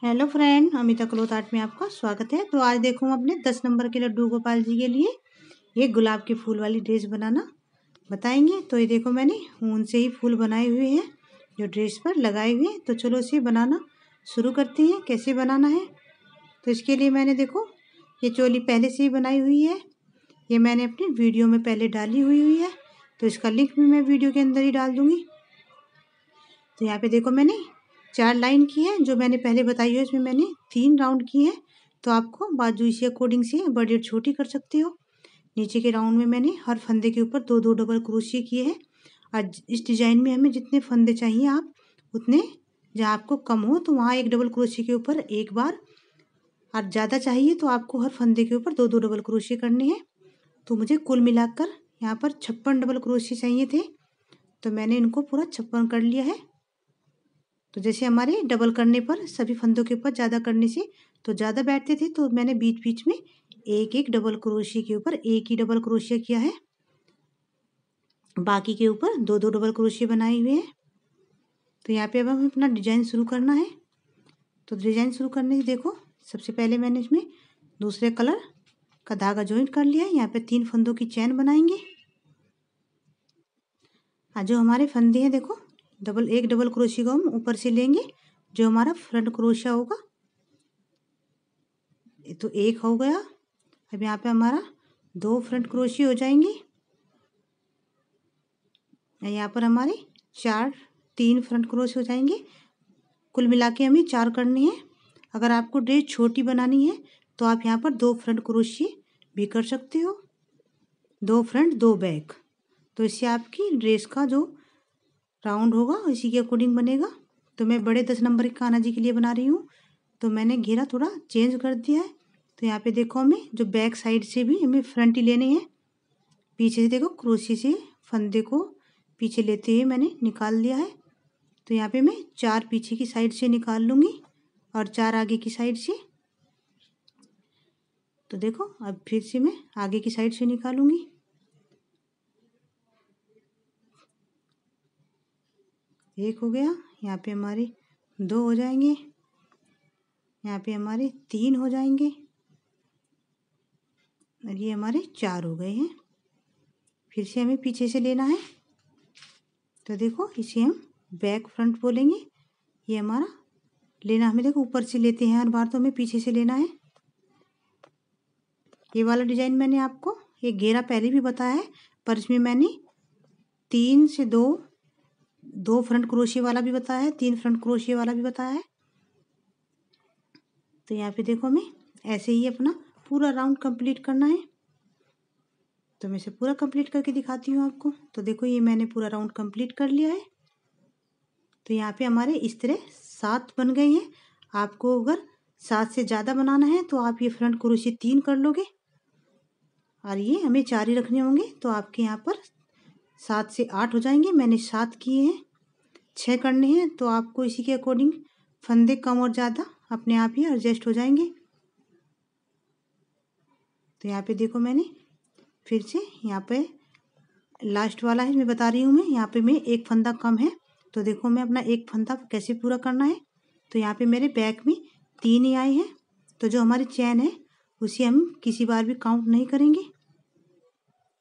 Hello friend, Amita cloth art में आपका स्वागत है। तो आज देखो हम अपने 10 नंबर के लड्डू गोपाल जी के लिए ये गुलाब के फूल वाली ड्रेस बनाना बताएंगे। तो ये देखो मैंने ऊन से ही फूल बनाए हुए हैं जो ड्रेस पर लगाए हुए हैं। तो चलो इसे बनाना शुरू करते हैं। कैसे बनाना है, तो इसके लिए मैंने देखो ये चोली पहले से ही बनाई हुई है। ये मैंने अपनी वीडियो में पहले डाली हुई है, तो इसका लिंक भी मैं वीडियो के अंदर ही डाल दूँगी। तो यहाँ पे देखो मैंने 4 लाइन की है जो मैंने पहले बताई है। इसमें मैंने 3 राउंड की है, तो आपको बाजू इसी अकॉर्डिंग से बड़ी और छोटी कर सकते हो। नीचे के राउंड में मैंने हर फंदे के ऊपर 2-2 डबल क्रोशिया किए हैं। और इस डिज़ाइन में हमें जितने फंदे चाहिए आप उतने, जहाँ आपको कम हो तो वहाँ एक डबल क्रोशिया के ऊपर एक बार, और ज़्यादा चाहिए तो आपको हर फंदे के ऊपर 2-2 डबल क्रोशिया करने हैं। तो मुझे कुल मिलाकर यहाँ पर 56 डबल क्रोशिया चाहिए थे, तो मैंने इनको पूरा 56 कर लिया है। तो जैसे हमारे डबल करने पर सभी फंदों के ऊपर ज़्यादा करने से तो ज़्यादा बैठते थे, तो मैंने बीच बीच में एक एक डबल क्रोशिया के ऊपर एक ही डबल क्रोशिया किया है। बाकी के ऊपर 2-2 डबल क्रोशिया बनाए हुए हैं। तो यहाँ पे अब हमें अपना डिजाइन शुरू करना है। तो डिजाइन शुरू करने से देखो सबसे पहले मैंने इसमें दूसरे कलर का धागा ज्वाइंट कर लिया है। यहाँ पे 3 फंदों की चैन बनाएंगे। जो हमारे फंदे हैं देखो एक डबल क्रोशिया को हम ऊपर से लेंगे, जो हमारा फ्रंट क्रोशिया होगा। तो एक हो गया। अब यहाँ पे हमारा 2 फ्रंट क्रोशिया हो जाएंगे। यहाँ पर हमारे 3 फ्रंट क्रोशिया हो जाएंगे। कुल मिला के हमें 4 करने हैं। अगर आपको ड्रेस छोटी बनानी है तो आप यहाँ पर 2 फ्रंट क्रोशिया भी कर सकते हो, 2 फ्रंट 2 बैक। तो इससे आपकी ड्रेस का जो राउंड होगा इसी के अकॉर्डिंग बनेगा। तो मैं बड़े 10 नंबर के कान्हा जी के लिए बना रही हूँ, तो मैंने घेरा थोड़ा चेंज कर दिया है। तो यहाँ पे देखो हमें जो बैक साइड से भी हमें फ्रंट ही लेने हैं। पीछे से देखो क्रोशिया से फंदे को पीछे लेते हुए मैंने निकाल दिया है। तो यहाँ पे मैं 4 पीछे की साइड से निकाल लूँगी और 4 आगे की साइड से। तो देखो अब फिर से मैं आगे की साइड से निकालूंगी। एक हो गया। यहाँ पे हमारे 2 हो जाएंगे। यहाँ पे हमारे 3 हो जाएंगे और ये हमारे 4 हो गए हैं। फिर से हमें पीछे से लेना है। तो देखो इसे हम बैक फ्रंट बोलेंगे। ये हमारा लेना हमें देखो ऊपर से लेते हैं हर बार, तो हमें पीछे से लेना है। ये वाला डिजाइन मैंने आपको एक घेरा पहले भी बताया है, पर इसमें मैंने 3 से 2 फ्रंट क्रोशिया वाला भी बताया है, 3 फ्रंट क्रोशिया वाला भी बताया है। तो यहाँ पे देखो हमें ऐसे ही अपना पूरा राउंड कंप्लीट करना है। तो मैं इसे पूरा कंप्लीट करके दिखाती हूँ आपको। तो देखो ये मैंने पूरा राउंड कंप्लीट कर लिया है। तो यहाँ पे हमारे इस तरह 7 बन गए हैं। आपको अगर 7 से ज़्यादा बनाना है तो आप ये फ्रंट क्रोशिया 3 कर लोगे और ये हमें 4 ही रखने होंगे। तो आपके यहाँ पर 7 से 8 हो जाएंगे। मैंने 7 किए हैं, 6 करने हैं। तो आपको इसी के अकॉर्डिंग फंदे कम और ज़्यादा अपने आप ही एडजस्ट हो जाएंगे। तो यहाँ पे देखो मैंने फिर से यहाँ पे लास्ट वाला है मैं बता रही हूँ। मैं यहाँ पे मैं एक फंदा कम है, तो देखो मैं अपना एक फंदा कैसे पूरा करना है। तो यहाँ पे मेरे बैक में 3 ही आए हैं। तो जो हमारी चैन है उसे हम किसी बार भी काउंट नहीं करेंगे।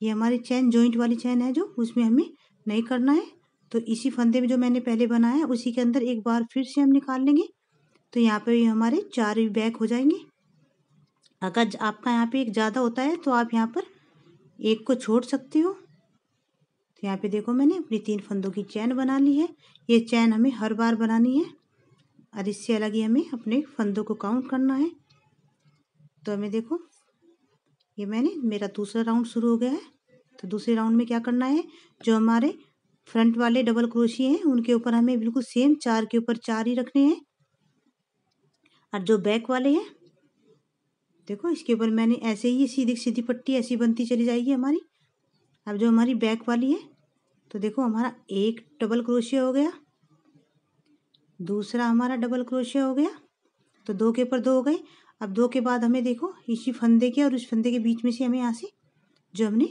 ये हमारी चैन जॉइंट वाली चैन है जो, उसमें हमें नहीं करना है। तो इसी फंदे में जो मैंने पहले बनाया है उसी के अंदर एक बार फिर से हम निकाल लेंगे। तो यहाँ पे हमारे 4 ही बैक हो जाएंगे। अगर आपका यहाँ पे एक ज़्यादा होता है तो आप यहाँ पर एक को छोड़ सकते हो। तो यहाँ पे देखो मैंने अपनी 3 फंदों की चैन बना ली है। ये चैन हमें हर बार बनानी है और इससे अलग ही हमें अपने फंदों को काउंट करना है। तो हमें देखो ये मेरा दूसरा राउंड शुरू हो गया है। तो दूसरे राउंड में क्या करना है, जो हमारे फ्रंट वाले डबल क्रोशिया हैं उनके ऊपर हमें बिल्कुल सेम 4 के ऊपर 4 ही रखने हैं। और जो बैक वाले हैं देखो इसके ऊपर मैंने ऐसे ही सीधी सीधी पट्टी ऐसी बनती चली जाएगी हमारी। अब जो हमारी बैक वाली है तो देखो हमारा एक डबल क्रोशिया हो गया, दूसरा हमारा डबल क्रोशिया हो गया। तो 2 के ऊपर 2 हो गए। अब 2 के बाद हमें देखो इसी फंदे के और उस फंदे के बीच में से हमें यहाँ से जो हमने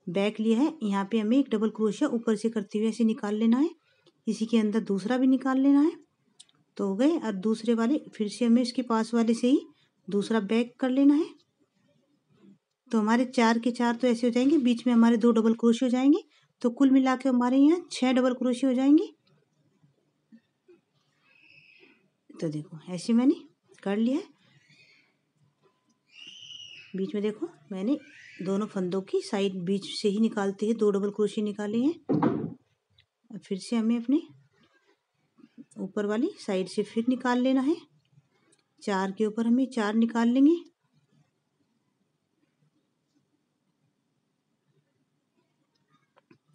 बैक लिया है यहाँ पे हमें एक डबल क्रोशिया ऊपर से करते हुए ऐसे निकाल लेना है। इसी के अंदर दूसरा भी निकाल लेना है। तो हो गए। और दूसरे वाले फिर से हमें इसके पास वाले से ही दूसरा बैक कर लेना है। तो हमारे 4 के 4 तो ऐसे हो जाएंगे, बीच में हमारे 2 डबल क्रोशे हो जाएंगे। तो कुल मिला के हमारे यहाँ 6 डबल क्रोशे हो जाएंगे। तो देखो ऐसे मैंने कर लिया है। बीच में देखो मैंने दोनों फंदों की साइड बीच से ही निकालते हैं 2 डबल क्रोशे निकाले हैं। फिर से हमें अपने ऊपर वाली साइड से फिर निकाल लेना है। 4 के ऊपर हमें 4 निकाल लेंगे।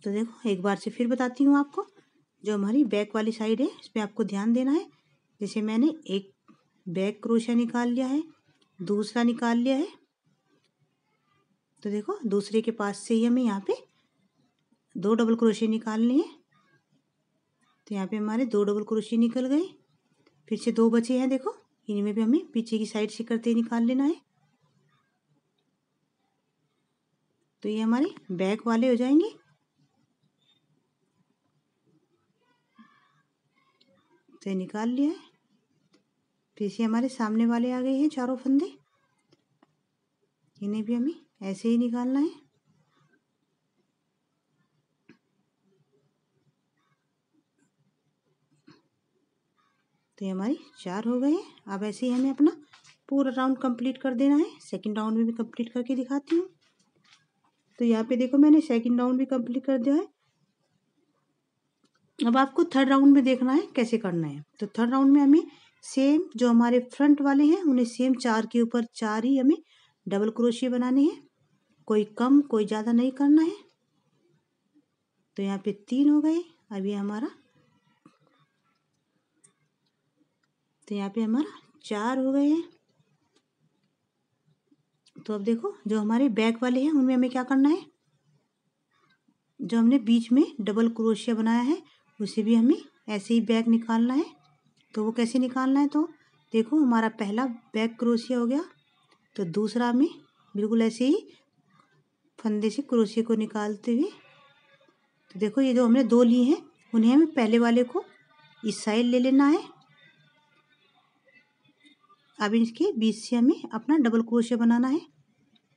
तो देखो एक बार से फिर बताती हूँ आपको, जो हमारी बैक वाली साइड है इस पर आपको ध्यान देना है। जैसे मैंने एक बैक क्रोशा निकाल लिया है, दूसरा निकाल लिया है। तो देखो दूसरे के पास से ही हमें यहाँ पे 2 डबल क्रोशे निकालने हैं। तो यहाँ पे हमारे 2 डबल क्रोशे निकल गए। फिर से 2 बचे हैं, देखो इनमें भी हमें पीछे की साइड से करते निकाल लेना है। तो ये हमारे बैक वाले हो जाएंगे। तो ये निकाल लिया है। फिर से हमारे सामने वाले आ गए हैं चारों फंदे, इन्हें भी हमें ऐसे ही निकालना है। तो ये हमारी 4 हो गए हैं। अब ऐसे ही हमें अपना पूरा राउंड कंप्लीट कर देना है। सेकंड राउंड में भी कंप्लीट करके दिखाती हूँ। तो यहाँ पे देखो मैंने सेकंड राउंड भी कंप्लीट कर दिया है। अब आपको थर्ड राउंड में देखना है कैसे करना है। तो थर्ड राउंड में हमें सेम जो हमारे फ्रंट वाले हैं उन्हें सेम 4 के ऊपर 4 ही हमें डबल क्रोशिया बनाने हैं। कोई कम कोई ज़्यादा नहीं करना है। तो यहाँ पे 3 हो गए। अब ये हमारा, तो यहाँ पे हमारा 4 हो गए हैं। तो अब देखो जो हमारे बैक वाले हैं उनमें हमें क्या करना है, जो हमने बीच में डबल क्रोशिया बनाया है उसे भी हमें ऐसे ही बैक निकालना है। तो वो कैसे निकालना है, तो देखो हमारा पहला बैक क्रोशिया हो गया। तो दूसरा हमें बिल्कुल ऐसे ही फंदे से क्रोशिया को निकालते हुए, तो देखो ये जो हमने 2 लिए हैं उन्हें हमें पहले वाले को इस साइड ले लेना है। अब इसके बीच से हमें अपना डबल क्रोशिया बनाना है।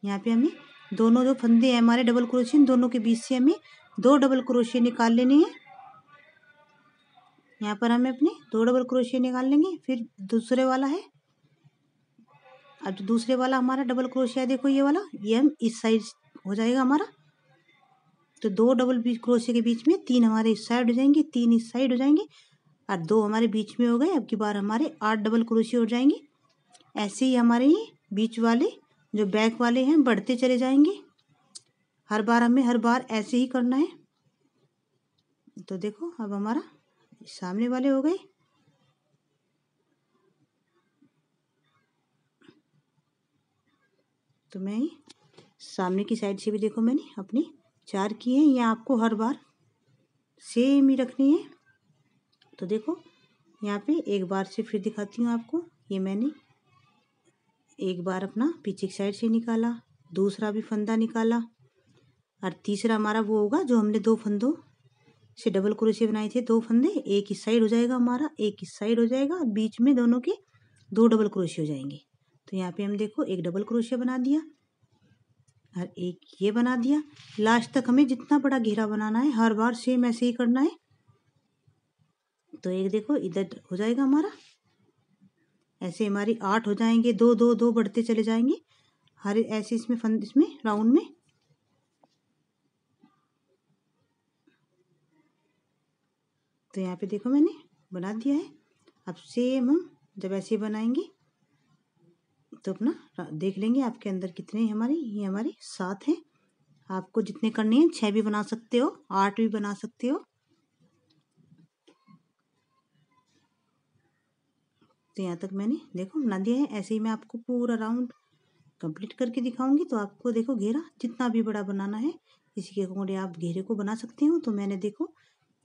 यहाँ पे हमें दोनों जो फंदे हैं हमारे डबल क्रोशिया, दोनों के बीच से हमें 2 डबल क्रोशिया निकाल लेने हैं। यहाँ पर हमें अपने 2 डबल क्रोशिया निकाल लेंगे। फिर दूसरे वाला है, अब जो दूसरे वाला हमारा डबल क्रोशिया है देखो ये वाला, ये हम इस साइड हो जाएगा हमारा। तो 2 डबल क्रोशिया के बीच में 3 हमारे इस साइड हो जाएंगे, 3 इस साइड हो जाएंगे और 2 हमारे बीच में हो गए। अब की बार हमारे 8 डबल क्रोशिया हो जाएंगे। ऐसे ही हमारे ये बीच वाले जो बैक वाले हैं बढ़ते चले जाएंगे। हर बार ऐसे ही करना है। तो देखो अब हमारा सामने वाले हो गए। तो मैं सामने की साइड से भी देखो मैंने अपने 4 किए हैं। ये आपको हर बार सेम ही रखनी है। तो देखो यहाँ पे एक बार से फिर दिखाती हूँ आपको। ये मैंने एक बार अपना पीछे की साइड से निकाला, दूसरा भी फंदा निकाला और तीसरा हमारा वो होगा जो हमने 2 फंदों से डबल क्रोशिया बनाए थे। 2 फंदे, एक इस साइड हो जाएगा हमारा, एक इस साइड हो जाएगा, बीच में दोनों के 2 डबल क्रोशिया हो जाएंगे। तो यहाँ पे हम देखो एक डबल क्रोशिया बना दिया और एक ये बना दिया। लास्ट तक हमें जितना बड़ा घेरा बनाना है हर बार सेम ऐसे ही करना है। तो एक देखो इधर हो जाएगा हमारा, ऐसे हमारी 8 हो जाएंगे, 2 2 2 बढ़ते चले जाएंगे हर ऐसे इसमें इसमें राउंड में। तो यहाँ पे देखो मैंने बना दिया है। अब सेम हम जब ऐसे बनाएंगे तो अपना देख लेंगे आपके अंदर कितने हमारे, ये हमारे 7 हैं। आपको जितने करने हैं 6 भी बना सकते हो, 8 भी बना सकते हो। तो यहाँ तक मैंने देखो बना दिया है। ऐसे ही मैं आपको पूरा राउंड कंप्लीट करके दिखाऊंगी। तो आपको देखो घेरा जितना भी बड़ा बनाना है इसी के अकॉर्डिंग आप घेरे को बना सकते हो। तो मैंने देखो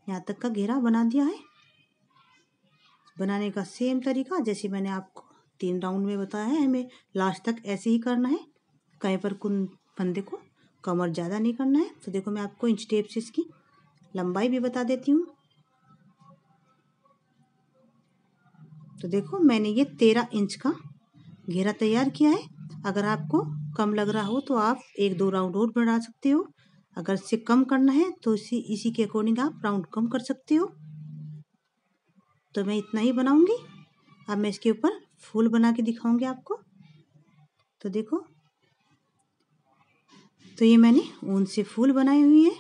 यहाँ तक का घेरा बना दिया है। बनाने का सेम तरीका जैसे मैंने आपको 3 राउंड में बताया है, हमें लास्ट तक ऐसे ही करना है। कहीं पर कुन फंदे को कमर ज़्यादा नहीं करना है। तो देखो मैं आपको इंच टेप से इसकी लंबाई भी बता देती हूँ। तो देखो मैंने ये 13 इंच का घेरा तैयार किया है। अगर आपको कम लग रहा हो तो आप 1-2 राउंड और बढ़ा सकते हो। अगर इससे कम करना है तो इसी के अकॉर्डिंग आप राउंड कम कर सकते हो। तो मैं इतना ही बनाऊंगी। अब मैं इसके ऊपर फूल बना के दिखाऊंगी आपको। तो देखो, तो ये मैंने ऊन से फूल बनाए हुए हैं।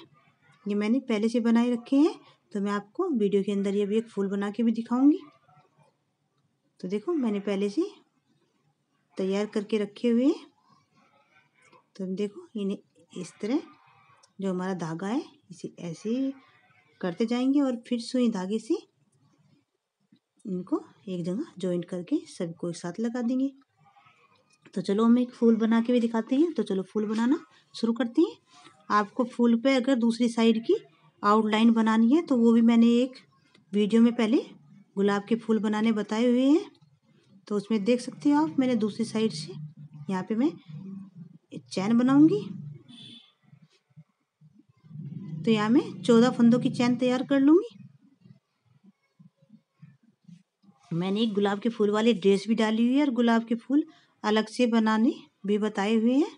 ये मैंने पहले से बनाए रखे हैं। तो मैं आपको वीडियो के अंदर ये भी एक फूल बना के भी दिखाऊंगी। तो देखो मैंने पहले से तैयार करके रखे हुए हैं। तो देखो इन्हें इस तरह जो हमारा धागा है इसे ऐसे करते जाएंगे और फिर सुई धागे से इनको एक जगह जॉइंट करके सभी को एक साथ लगा देंगे। तो चलो हम एक फूल बना के भी दिखाते हैं। तो चलो फूल बनाना शुरू करते हैं। आपको फूल पे अगर दूसरी साइड की आउटलाइन बनानी है तो वो भी मैंने एक वीडियो में पहले गुलाब के फूल बनाने बताए हुए हैं। तो उसमें देख सकते हो आप। मैंने दूसरी साइड से यहाँ पे मैं एक चैन बनाऊंगी। तो यहाँ मैं 14 फंदों की चैन तैयार कर लूंगी। मैंने एक गुलाब के फूल वाली ड्रेस भी डाली हुई है और गुलाब के फूल अलग से बनाने भी बताए हुए हैं।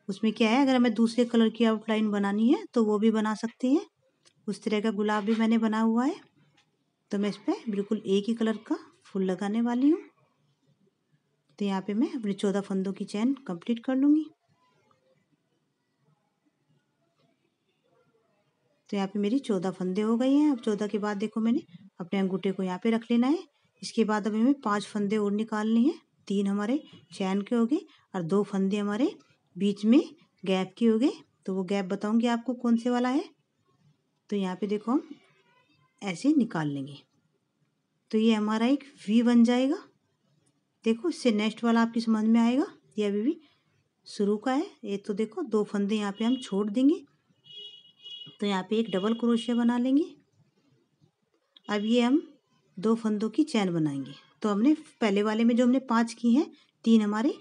उसमें क्या है, अगर हमें दूसरे कलर की आउटलाइन बनानी है तो वो भी बना सकते हैं। उस तरह का गुलाब भी मैंने बना हुआ है। तो मैं इस पर बिल्कुल एक ही कलर का फूल लगाने वाली हूँ। तो यहाँ पे मैं अपने 14 फंदों की चैन कंप्लीट कर लूँगी। तो यहाँ पे मेरी 14 फंदे हो गई हैं। अब 14 के बाद देखो मैंने अपने अंगूठे को यहाँ पे रख लेना है। इसके बाद अब हमें 5 फंदे और निकालने हैं। 3 हमारे चैन के हो गए और 2 फंदे हमारे बीच में गैप के हो गए। तो वो गैप बताऊंगी आपको कौन से वाला है। तो यहाँ पे देखो हम ऐसे निकाल लेंगे। तो ये हमारा एक वी बन जाएगा। देखो इससे नेक्स्ट वाला आपकी समझ में आएगा। ये अभी भी शुरू का है। ये तो देखो 2 फंदे यहाँ पे हम छोड़ देंगे। तो यहाँ पे एक डबल क्रोशिया बना लेंगे। अब ये हम 2 फंदों की चैन बनाएंगे। तो हमने पहले वाले में जो हमने 5 की हैं, 3 हमारे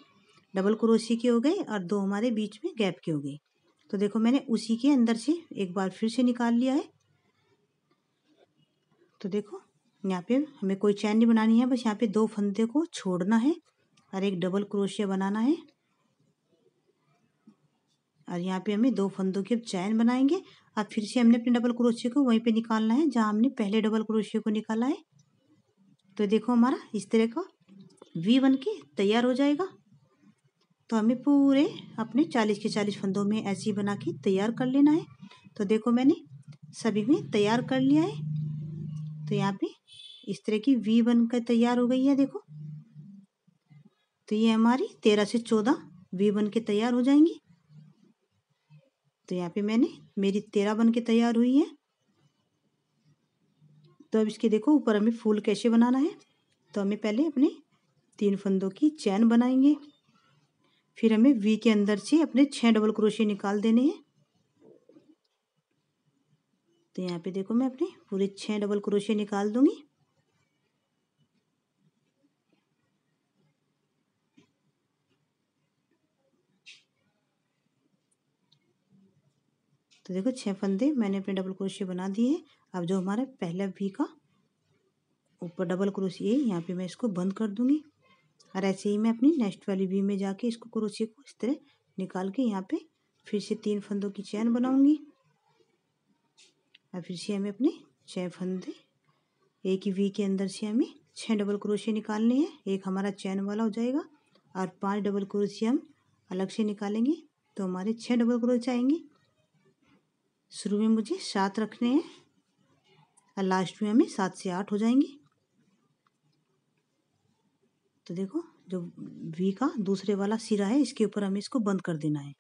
डबल क्रोशिया के हो गए और 2 हमारे बीच में गैप के हो गए। तो देखो मैंने उसी के अंदर से एक बार फिर से निकाल लिया है। तो देखो यहाँ पे हमें कोई चैन नहीं बनानी है, बस यहाँ पे 2 फंदे को छोड़ना है और एक डबल क्रोशिया बनाना है। और यहाँ पे हमें 2 फंदों की अब चैन बनाएंगे। अब फिर से हमने अपने डबल क्रोशिया को वहीं पे निकालना है जहाँ हमने पहले डबल क्रोशिया को निकाला है। तो देखो हमारा इस तरह का वी बन के तैयार हो जाएगा। तो हमें पूरे अपने 40 के 40 फंदों में ऐसे ही बना के तैयार कर लेना है। तो देखो मैंने सभी में तैयार कर लिया है। तो यहाँ पे इस तरह की वी बनकर तैयार हो गई है। देखो तो ये हमारी 13 से 14 वी बन के तैयार हो जाएंगी। तो यहाँ पे मैंने मेरी 13 बन के तैयार हुई है। तो अब इसके देखो ऊपर हमें फूल कैसे बनाना है। तो हमें पहले अपने 3 फंदों की चैन बनाएंगे। फिर हमें वी के अंदर से अपने 6 डबल क्रोशिया निकाल देने हैं। तो यहाँ पे देखो मैं अपने पूरे 6 डबल क्रोशिया निकाल दूंगी। तो देखो 6 फंदे मैंने अपने डबल क्रोशिया बना दिए हैं। अब जो हमारा पहला वी का ऊपर डबल क्रोशिया है यहाँ पे मैं इसको बंद कर दूंगी। और ऐसे ही मैं अपनी नेक्स्ट वाली वी में जाके इसको क्रोशिया को इस तरह निकाल के यहाँ पे फिर से 3 फंदों की चैन बनाऊंगी। और फिर से हमें अपने 6 फंदे एक ही वी के अंदर से हमें 6 डबल क्रोशिया निकालने हैं। एक हमारा चैन वाला हो जाएगा और 5 डबल क्रोशिया हम अलग से निकालेंगे। तो हमारे 6 डबल क्रोशिया आएंगे। शुरू में मुझे 7 रखने हैं और लास्ट में हमें 7 से 8 हो जाएंगे। तो देखो जो वी का दूसरे वाला सिरा है इसके ऊपर हमें इसको बंद कर देना है।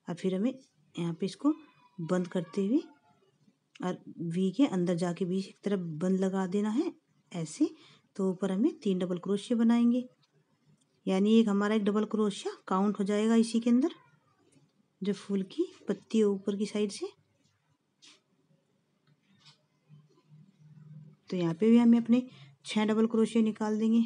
और फिर हमें यहाँ पे इसको बंद करते हुए और वी के अंदर जाके भी एक तरफ बंद लगा देना है ऐसे। तो ऊपर हमें 3 डबल क्रोशिया बनाएंगे। यानी एक हमारा एक डबल क्रोशिया काउंट हो जाएगा इसी के अंदर जो फूल की पत्ती है ऊपर की साइड से। तो यहाँ पे भी हमें अपने 6 डबल क्रोशिया निकाल देंगे।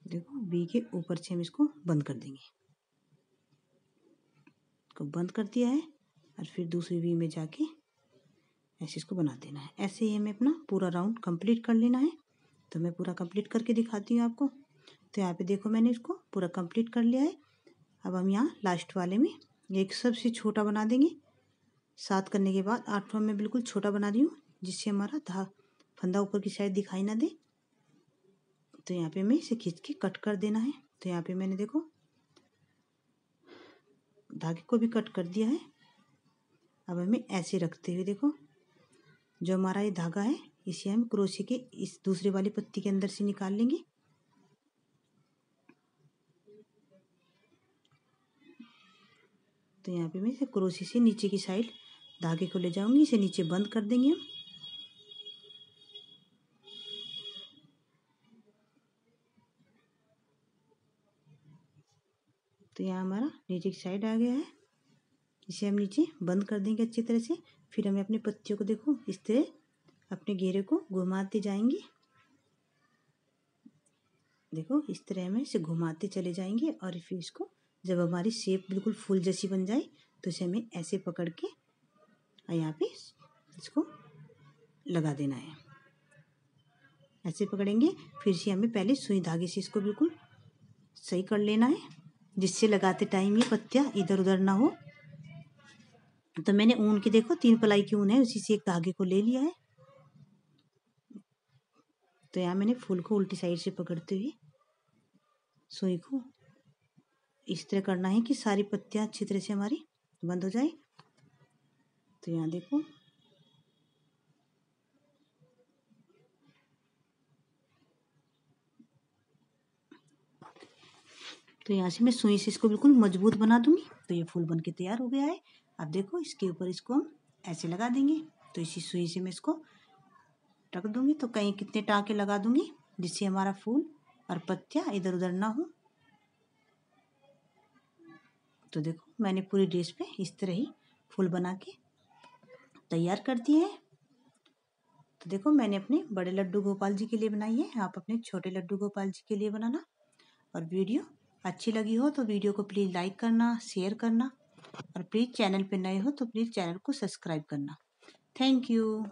देखो बी के ऊपर से हम इसको बंद कर देंगे। को बंद कर दिया है। और फिर दूसरी वी में जाके ऐसे इसको बना देना है। ऐसे ही हमें अपना पूरा राउंड कंप्लीट कर लेना है। तो मैं पूरा कंप्लीट करके दिखाती हूँ आपको। तो यहाँ पे देखो मैंने इसको पूरा कंप्लीट कर लिया है। अब हम यहाँ लास्ट वाले में एक सबसे छोटा बना देंगे। 7 करने के बाद 8वां में बिल्कुल छोटा बना रही हूँ, जिससे हमारा फंदा ऊपर की साइड दिखाई ना दे। तो यहाँ पे मैं इसे खींच के कट कर देना है। तो यहाँ पे मैंने देखो धागे को भी कट कर दिया है। अब हमें ऐसे रखते हुए देखो जो हमारा ये धागा है इसे हम क्रोशे के इस दूसरे वाली पत्ती के अंदर से निकाल लेंगे। तो यहाँ पे मैं इसे क्रोशे से नीचे की साइड धागे को ले जाऊंगी, इसे नीचे बंद कर देंगे हम। तो यहाँ हमारा नीचे की साइड आ गया है, इसे हम नीचे बंद कर देंगे अच्छी तरह से। फिर हमें अपनी पत्तियों को देखो इस तरह अपने घेरे को घुमाते जाएंगे। देखो इस तरह हमें इसे घुमाते चले जाएंगे और फिर इसको जब हमारी शेप बिल्कुल फूल जैसी बन जाए तो इसे हमें ऐसे पकड़ के यहाँ पे इसको लगा देना है। ऐसे पकड़ेंगे, फिर से हमें पहले सुई धागे से इसको बिल्कुल सही कर लेना है, जिससे लगाते टाइम ये पत्तियां इधर उधर ना हो। तो मैंने ऊन की देखो 3 प्लाई की ऊन है, उसी से एक धागे को ले लिया है। तो यहाँ मैंने फूल को उल्टी साइड से पकड़ते हुए सुई को इस तरह करना है कि सारी पत्तियां अच्छी तरह से हमारी बंद हो जाए। तो यहाँ देखो तो यहाँ से मैं सुई से इसको बिल्कुल मजबूत बना दूंगी। तो ये फूल बन के तैयार हो गया है। अब देखो इसके ऊपर इसको हम ऐसे लगा देंगे। तो इसी सुई से मैं इसको रख दूंगी। तो कहीं कितने टाँके लगा दूंगी जिससे हमारा फूल और पत्तियां इधर उधर ना हो। तो देखो मैंने पूरी ड्रेस पे इस तरह ही फूल बना के तैयार कर दिए हैं। तो देखो मैंने अपने बड़े लड्डू गोपाल जी के लिए बनाई है, आप अपने छोटे लड्डू गोपाल जी के लिए बनाना। और वीडियो अच्छी लगी हो तो वीडियो को प्लीज़ लाइक करना, शेयर करना और प्लीज़ चैनल पे नए हो तो प्लीज़ चैनल को सब्सक्राइब करना। Thank you.